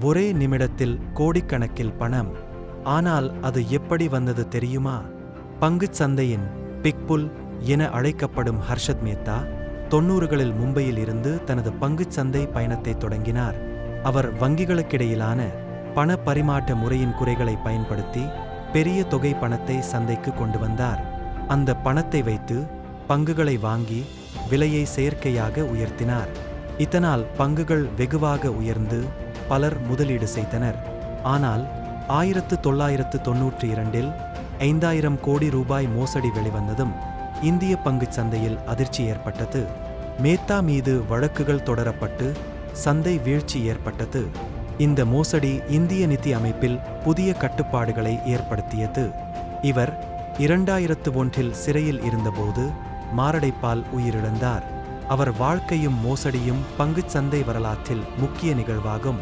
ஒரே நிமிடத்தில் கோடிக்கணக்கில் பணம். ஆனால் அது எப்படி வந்தது தெரியுமா? பங்குச் சந்தையின் பிக்புல் என அழைக்கப்படும் ஹர்ஷத் மேத்தா 90களில் மும்பையில் இருந்து தனது பங்குச் சந்தை பயணத்தை தொடங்கினார். அவர் வங்கிகளுக்கிடையிலான பண பரிமாற்ற முறையின் குறைகளை பயன்படுத்தி பெரிய தொகை பணத்தை சந்தைக்கு கொண்டு வந்தார். அந்த பணத்தை வைத்து பங்குகளை வாங்கி விலையை செயற்கையாக உயர்த்தினார். இதனால் பங்குகள் வெகுவாக உயர்ந்து பலர் முதலீடு செய்தனர். ஆனால் 1992இல் 5000 கோடி ரூபாய் மோசடி வெளிவந்ததும் இந்திய பங்குச் சந்தையில் அதிர்ச்சி ஏற்பட்டது. மேத்தா மீது வழக்குகள் தொடரப்பட்டு சந்தை வீழ்ச்சி ஏற்பட்டது. இந்த மோசடி இந்திய நிதி அமைப்பில் புதிய கட்டுப்பாடுகளை ஏற்படுத்தியது. இவர் 2001இல் சிறையில் இருந்தபோது மாரடைப்பால் உயிரிழந்தார். அவர் வாழ்க்கையும் மோசடியும் பங்குச் சந்தை வரலாற்றில் முக்கிய நிகழ்வாகும்.